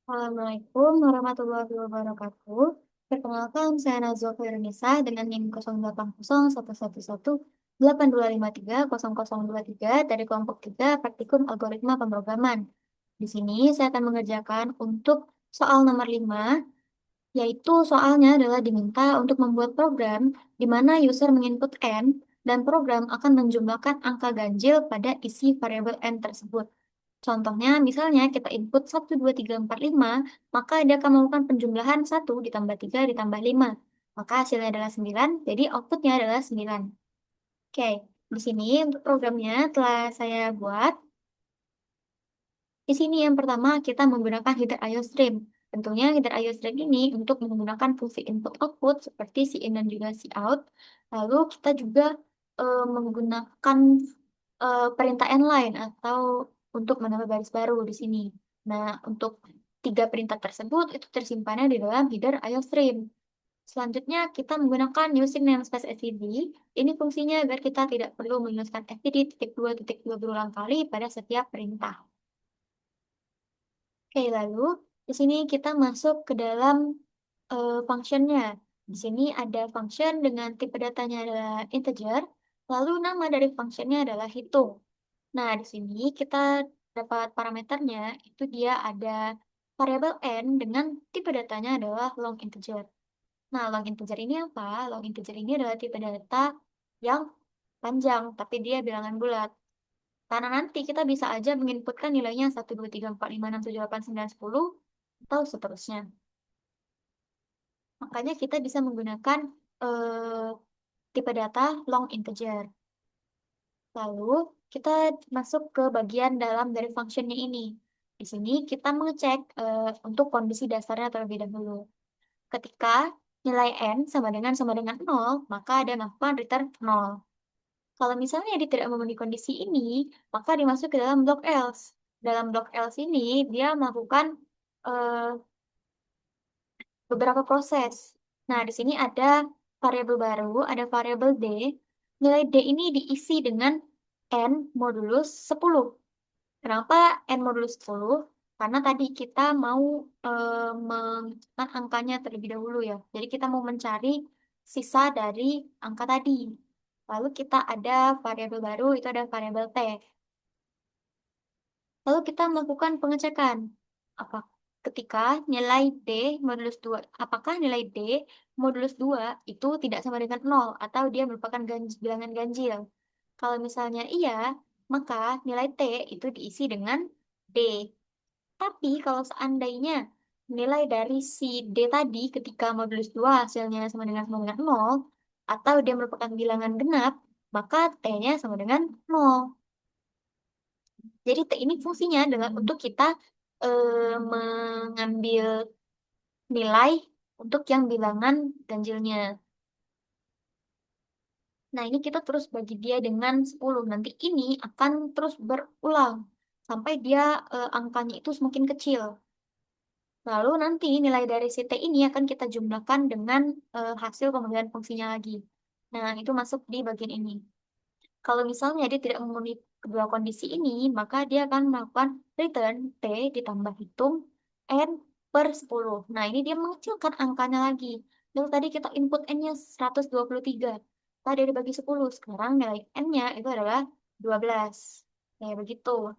Assalamualaikum warahmatullahi wabarakatuh. Perkenalkan, saya Nazwa Khairunisa dengan NIM 0801118825300023 dari kelompok 3 Praktikum Algoritma Pemrograman. Di sini saya akan mengerjakan untuk soal nomor 5, yaitu soalnya adalah diminta untuk membuat program di mana user menginput N dan program akan menjumlahkan angka ganjil pada isi variabel N tersebut. Contohnya, misalnya kita input 1, 2, 3, 4, 5, maka dia akan melakukan penjumlahan 1 ditambah 3 ditambah 5. Maka hasilnya adalah 9, jadi outputnya adalah 9. Oke, di sini untuk programnya telah saya buat. Di sini yang pertama kita menggunakan header IOStream. Tentunya header IOStream ini untuk menggunakan fungsi input-output seperti cin dan juga cout. Lalu kita juga menggunakan perintah inline atau untuk menambah baris baru di sini. Nah, untuk tiga perintah tersebut itu tersimpannya di dalam header IOStream. Selanjutnya kita menggunakan using namespace std. Ini fungsinya agar kita tidak perlu menuliskan std titik dua titik dua berulang kali pada setiap perintah. Oke, lalu di sini kita masuk ke dalam functionnya. Di sini ada function dengan tipe datanya adalah integer, lalu nama dari functionnya adalah hitung. Nah, di sini kita dapat parameternya, itu dia ada variabel n dengan tipe datanya adalah long integer. Nah, long integer ini apa? Long integer ini adalah tipe data yang panjang, tapi dia bilangan bulat. Karena nanti kita bisa aja menginputkan nilainya 1, 2, 3, 4, 5, 6, 7, 8, 9, 10, atau seterusnya. Makanya kita bisa menggunakan eh, tipe data long integer. Lalu kita masuk ke bagian dalam dari functionnya ini. Di sini kita mengecek untuk kondisi dasarnya terlebih dahulu. Ketika nilai n sama dengan 0, maka dia melakukan return 0. Kalau misalnya dia tidak memenuhi kondisi ini, maka dimasuk ke dalam block else. Dalam block else ini, dia melakukan eh, beberapa proses. Nah, di sini ada variabel baru, ada variabel d. Nilai d ini diisi dengan n modulus 10. Kenapa n modulus 10? Karena tadi kita mau menentukan angkanya terlebih dahulu ya. Jadi kita mau mencari sisa dari angka tadi. Lalu kita ada variabel baru, itu ada variabel t. Lalu kita melakukan pengecekan. Apa ketika nilai D modulus 2, apakah nilai D modulus 2 itu tidak sama dengan 0 atau dia merupakan bilangan ganjil? Kalau misalnya iya, maka nilai T itu diisi dengan D. Tapi kalau seandainya nilai dari si D tadi ketika modulus 2 hasilnya sama dengan 0 atau dia merupakan bilangan genap, maka T-nya sama dengan 0. Jadi T ini fungsinya adalah untuk kita mengambil nilai untuk yang bilangan ganjilnya. Nah, ini kita terus bagi dia dengan 10. Nanti ini akan terus berulang sampai dia angkanya itu semakin kecil. Lalu nanti nilai dari si T ini akan kita jumlahkan dengan hasil pemanggilan fungsinya lagi. Nah, itu masuk di bagian ini. Kalau misalnya dia tidak memenuhi kedua kondisi ini, maka dia akan melakukan return T ditambah hitung N per 10. Nah, ini dia mengecilkan angkanya lagi. Lalu tadi kita input N-nya 123. Tadi dibagi 10. Sekarang nilai N-nya itu adalah 12. Kayak begitu.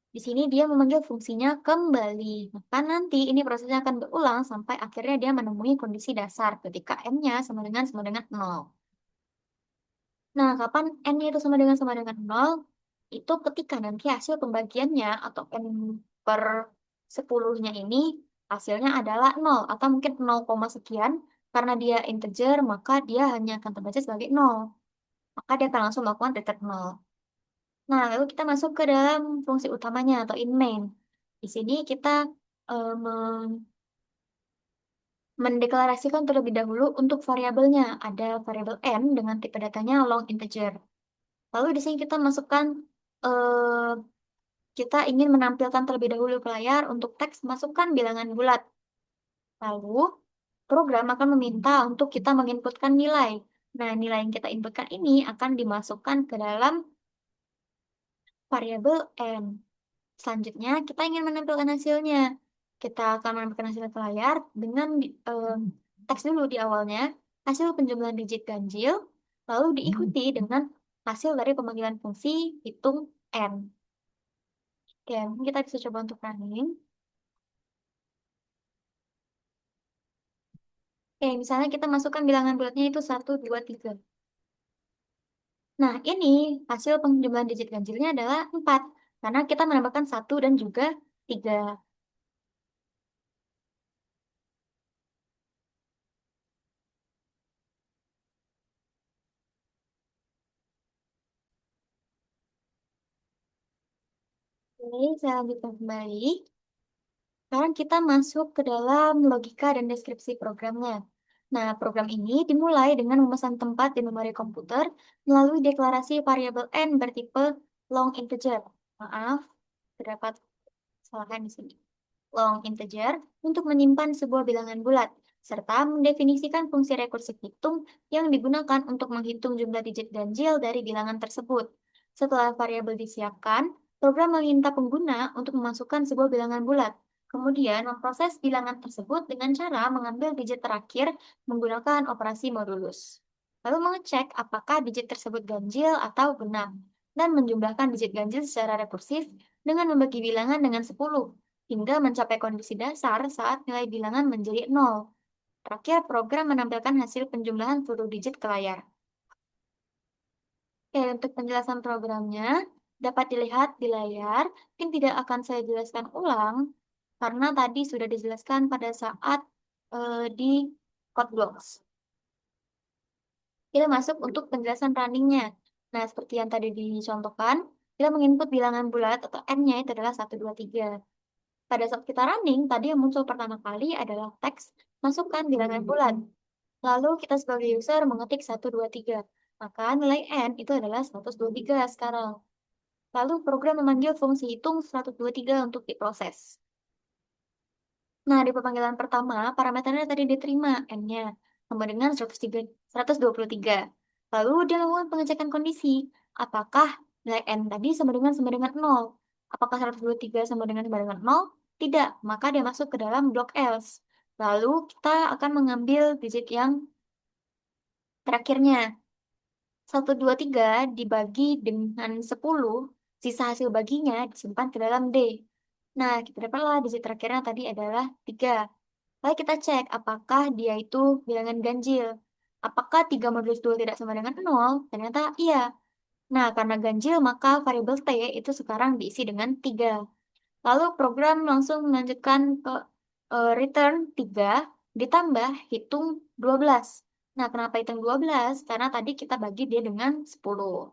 Di sini dia memanggil fungsinya kembali. Maka nanti ini prosesnya akan berulang sampai akhirnya dia menemui kondisi dasar ketika N-nya sama dengan 0. Nah, kapan N-nya itu sama dengan 0, itu ketika nanti hasil pembagiannya atau N per 10-nya ini hasilnya adalah 0 atau mungkin 0, sekian. Karena dia integer, maka dia hanya akan terbaca sebagai 0. Maka dia akan langsung melakukan return 0. Nah, lalu kita masuk ke dalam fungsi utamanya atau in main. Di sini kita mendeklarasikan terlebih dahulu untuk variabelnya. Ada variabel n dengan tipe datanya long integer. Lalu di sini kita masukkan, eh, kita ingin menampilkan terlebih dahulu ke layar untuk teks masukkan bilangan bulat. Lalu program akan meminta untuk kita menginputkan nilai. Nah, nilai yang kita inputkan ini akan dimasukkan ke dalam variabel n. Selanjutnya, kita ingin menampilkan hasilnya. Kita akan menampilkan hasilnya ke layar dengan teks dulu di awalnya, hasil penjumlahan digit ganjil, lalu diikuti dengan hasil dari pemanggilan fungsi hitung N. Oke, mungkin kita bisa coba untuk running. Oke, misalnya kita masukkan bilangan bulatnya itu 1, 2, 3. Nah, ini hasil penjumlahan digit ganjilnya adalah 4, karena kita menambahkan 1 dan juga 3. Oke, saya lanjutkan kembali. Sekarang kita masuk ke dalam logika dan deskripsi programnya. Nah, program ini dimulai dengan memesan tempat di memori komputer melalui deklarasi variabel n bertipe long integer. Maaf, terdapat kesalahan di sini. Long integer untuk menyimpan sebuah bilangan bulat, serta mendefinisikan fungsi rekursif hitung yang digunakan untuk menghitung jumlah digit ganjil dari bilangan tersebut. Setelah variabel disiapkan, program meminta pengguna untuk memasukkan sebuah bilangan bulat, kemudian memproses bilangan tersebut dengan cara mengambil digit terakhir menggunakan operasi modulus. Lalu mengecek apakah digit tersebut ganjil atau genap, dan menjumlahkan digit ganjil secara rekursif dengan membagi bilangan dengan 10 hingga mencapai kondisi dasar saat nilai bilangan menjadi 0. Terakhir, program menampilkan hasil penjumlahan seluruh digit ke layar. Oke, untuk penjelasan programnya dapat dilihat di layar. Mungkin tidak akan saya jelaskan ulang, karena tadi sudah dijelaskan pada saat di code blocks. Kita masuk untuk penjelasan runningnya. Nah, seperti yang tadi dicontohkan, kita menginput bilangan bulat atau n-nya itu adalah 1, 2, 3. Pada saat kita running, tadi yang muncul pertama kali adalah teks masukkan bilangan bulat. Lalu kita sebagai user mengetik 1, 2, 3. Maka nilai N itu adalah 123 sekarang. Lalu program memanggil fungsi hitung 123 untuk diproses. Nah, di pemanggilan pertama, parameternya tadi diterima N-nya sama dengan 103, 123. Lalu dia lakukan pengecekan kondisi. Apakah nilai N tadi sama dengan 0? Apakah 123 sama dengan 0? Tidak, maka dia masuk ke dalam blok else. Lalu kita akan mengambil digit yang terakhirnya. 123 dibagi dengan 10, sisa hasil baginya disimpan ke dalam D. Nah, kita dapatlah digit terakhirnya tadi adalah 3. Lalu kita cek apakah dia itu bilangan ganjil. Apakah 3 modulus 2 tidak sama dengan 0? Ternyata iya. Nah, karena ganjil maka variabel T itu sekarang diisi dengan 3. Lalu program langsung melanjutkan ke return 3 ditambah hitung 12. Nah, kenapa hitung 12? Karena tadi kita bagi dia dengan 10.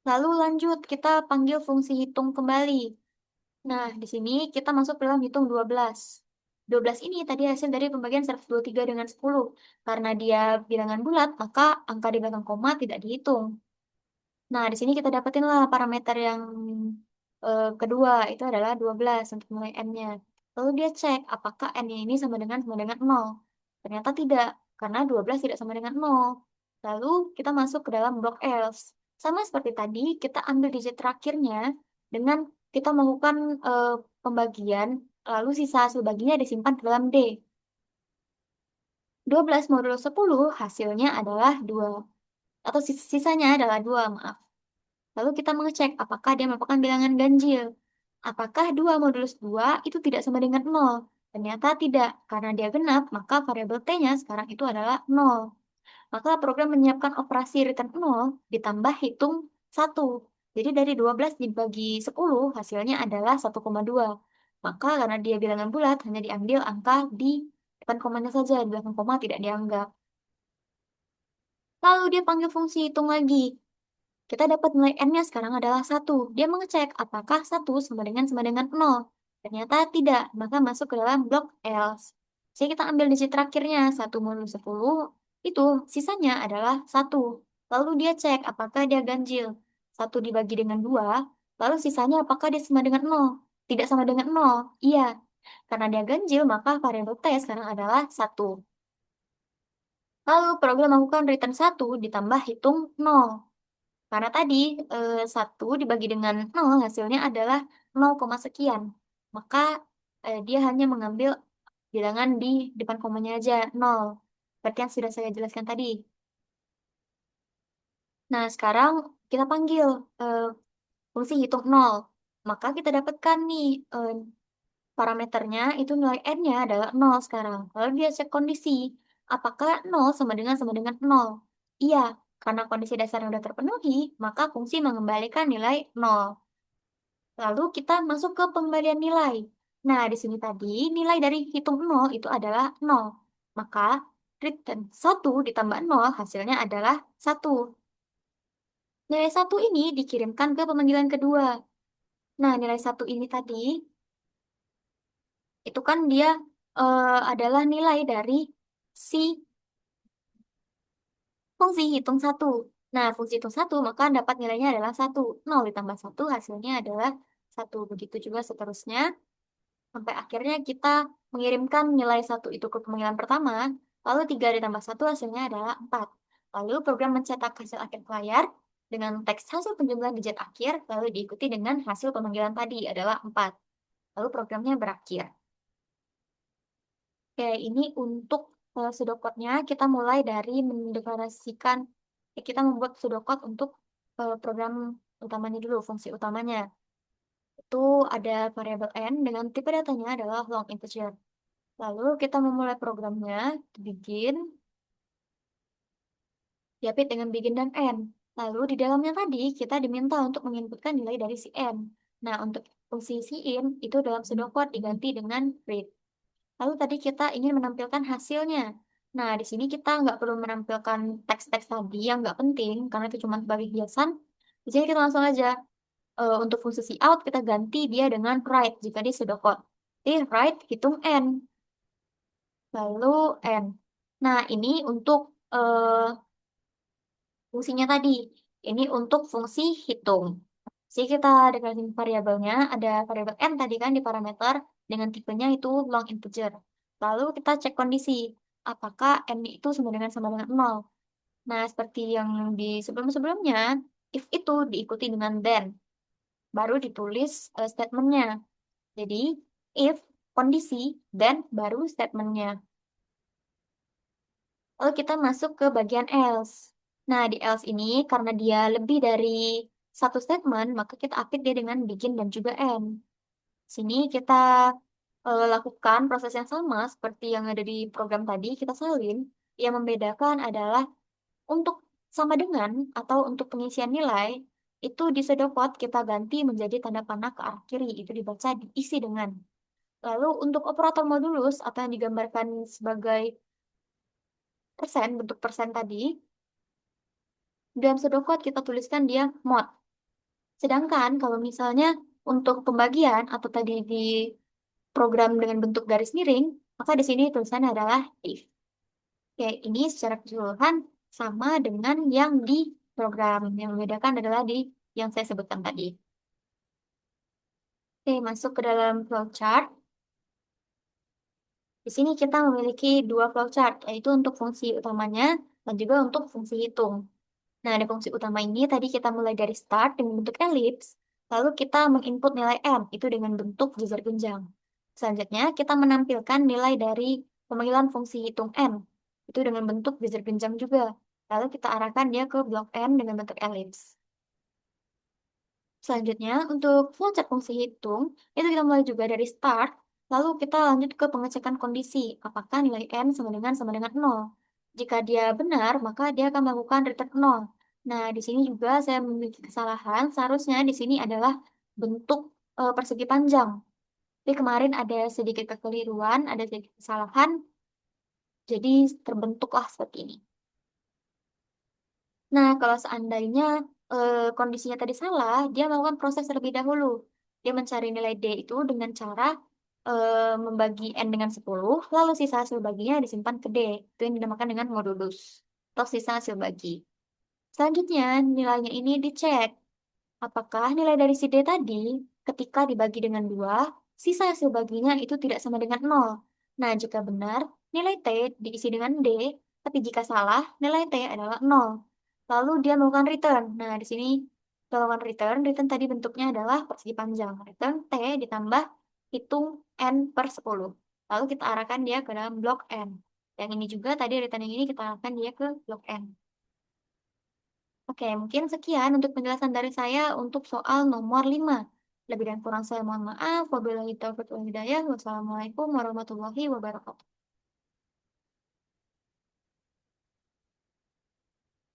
Lalu lanjut, kita panggil fungsi hitung kembali. Nah, di sini kita masuk ke dalam hitung 12. 12 ini tadi hasil dari pembagian 123 dengan 10. Karena dia bilangan bulat, maka angka di belakang koma tidak dihitung. Nah, di sini kita dapetinlah parameter yang kedua, itu adalah 12 untuk nilai N-nya. Lalu dia cek apakah N-nya ini sama dengan 0. Ternyata tidak, karena 12 tidak sama dengan 0. Lalu kita masuk ke dalam blok else. Sama seperti tadi, kita ambil digit terakhirnya dengan kita melakukan pembagian, lalu sisa hasil baginya disimpan ke dalam D. 12 modulo 10 hasilnya adalah 2. Atau sisanya adalah 2, maaf. Lalu kita mengecek apakah dia merupakan bilangan ganjil. Apakah 2 modulus 2 itu tidak sama dengan 0? Ternyata tidak, karena dia genap, maka variabel T-nya sekarang itu adalah 0. Maka program menyiapkan operasi return 0 ditambah hitung 1. Jadi dari 12 dibagi 10 hasilnya adalah 1,2. Maka karena dia bilangan bulat hanya diambil angka di depan komanya saja, di belakang koma tidak dianggap. Lalu dia panggil fungsi hitung lagi. Kita dapat nilai N-nya sekarang adalah 1. Dia mengecek apakah 1 sama dengan 0. Ternyata tidak, maka masuk ke dalam blok else. Jadi kita ambil digit terakhirnya, 1 modulus 10, itu sisanya adalah 1. Lalu dia cek apakah dia ganjil. 1 dibagi dengan 2, lalu sisanya apakah dia sama dengan 0? Tidak sama dengan 0, iya. Karena dia ganjil, maka variabel T sekarang adalah 1. Lalu program melakukan return 1 ditambah hitung 0. Karena tadi 1 dibagi dengan 0 hasilnya adalah 0, sekian. Maka dia hanya mengambil bilangan di depan komanya aja, 0. Seperti yang sudah saya jelaskan tadi. Nah, sekarang kita panggil eh, fungsi hitung 0. Maka kita dapatkan nih parameternya itu nilai n-nya adalah 0 sekarang. Lalu dia cek kondisi. Apakah 0 sama dengan 0? Iya, karena kondisi dasarnya sudah terpenuhi, maka fungsi mengembalikan nilai 0. Lalu kita masuk ke pengembalian nilai. Nah, di sini tadi nilai dari hitung 0 itu adalah 0. Maka return 1 ditambah 0 hasilnya adalah 1. Nilai 1 ini dikirimkan ke pemanggilan kedua. Nah, nilai 1 ini tadi, itu kan dia adalah nilai dari si fungsi hitung 1. Nah, fungsi hitung 1, maka dapat nilainya adalah 1. 0 ditambah 1 hasilnya adalah 1. Begitu juga seterusnya. Sampai akhirnya kita mengirimkan nilai 1 itu ke pemanggilan pertama, lalu 3 ditambah 1 hasilnya adalah 4. Lalu program mencetak hasil akhir ke layar dengan teks hasil penjumlahan digit akhir, lalu diikuti dengan hasil pemanggilan tadi adalah 4. Lalu programnya berakhir. Oke, ini untuk pseudocode-nya kita mulai dari mendeklarasikan, kita membuat pseudocode untuk program utamanya dulu, fungsi utamanya. Itu ada variabel n dengan tipe datanya adalah long integer. Lalu kita memulai programnya, begin, diapit dengan begin dan end. Lalu di dalamnya tadi kita diminta untuk menginputkan nilai dari si n. Nah, untuk fungsi si in itu dalam pseudocode diganti dengan read. Lalu tadi kita ingin menampilkan hasilnya. Nah, di sini kita nggak perlu menampilkan teks-teks tadi yang nggak penting, karena itu cuma sebagai hiasan. Di sini kita langsung aja, untuk fungsi si out kita ganti dia dengan write jika di pseudocode. Jadi write hitung n. Lalu n. Nah, ini untuk fungsinya tadi. Ini untuk fungsi hitung. Jadi kita deklarasi variabelnya, ada variabel n tadi kan di parameter, dengan tipenya itu long integer. Lalu kita cek kondisi, apakah n itu sama dengan 0. Nah, seperti yang di sebelum-sebelumnya, if itu diikuti dengan then. Baru ditulis statementnya. Jadi, if kondisi, then baru statementnya. Lalu kita masuk ke bagian else. Nah, di else ini karena dia lebih dari satu statement, maka kita update dia dengan begin dan juga end. Sini kita lakukan proses yang sama seperti yang ada di program tadi, kita salin. Yang membedakan adalah untuk sama dengan atau untuk pengisian nilai, itu di pseudocode kita ganti menjadi tanda panah ke arah kiri, itu dibaca diisi dengan. Lalu untuk operator modulus atau yang digambarkan sebagai persen, bentuk persen tadi, dalam pseudocode kita tuliskan dia mod. Sedangkan kalau misalnya untuk pembagian atau tadi di program dengan bentuk garis miring, maka di sini tulisannya adalah if. Oke, ini secara keseluruhan sama dengan yang di program. Yang membedakan adalah di yang saya sebutkan tadi. Oke, masuk ke dalam flowchart. Di sini kita memiliki dua flowchart, yaitu untuk fungsi utamanya dan juga untuk fungsi hitung. Nah, di fungsi utama ini tadi kita mulai dari start dengan bentuk ellipse, lalu kita menginput nilai m, itu dengan bentuk jajar genjang. Selanjutnya, kita menampilkan nilai dari pemanggilan fungsi hitung n, itu dengan bentuk jajar genjang juga. Lalu kita arahkan dia ke blok n dengan bentuk ellipse. Selanjutnya, untuk flowchart fungsi hitung, itu kita mulai juga dari start, lalu kita lanjut ke pengecekan kondisi, apakah nilai n sama dengan 0. Jika dia benar, maka dia akan melakukan return 0. Nah, di sini juga saya memiliki kesalahan, seharusnya di sini adalah bentuk persegi panjang. Tapi kemarin ada sedikit kekeliruan, ada sedikit kesalahan, jadi terbentuklah seperti ini. Nah, kalau seandainya kondisinya tadi salah, dia melakukan proses terlebih dahulu. Dia mencari nilai D itu dengan cara membagi N dengan 10, lalu sisa hasil baginya disimpan ke D. Itu yang dinamakan dengan modulus, atau sisa hasil bagi. Selanjutnya, nilainya ini dicek. Apakah nilai dari si D tadi, ketika dibagi dengan 2, sisa hasil baginya itu tidak sama dengan 0. Nah, jika benar, nilai T diisi dengan D, tapi jika salah, nilai T adalah 0. lalu dia melakukan return. Nah, di sini melakukan return, return tadi bentuknya adalah persegi panjang. Return T ditambah hitung N per 10. Lalu kita arahkan dia ke dalam blok N. Yang ini juga tadi return yang ini kita arahkan dia ke blok N. Oke, mungkin sekian untuk penjelasan dari saya untuk soal nomor 5. Lebih dan kurang saya mohon maaf. Wabillahi taufiq wal hidayah. Wassalamualaikum warahmatullahi wabarakatuh.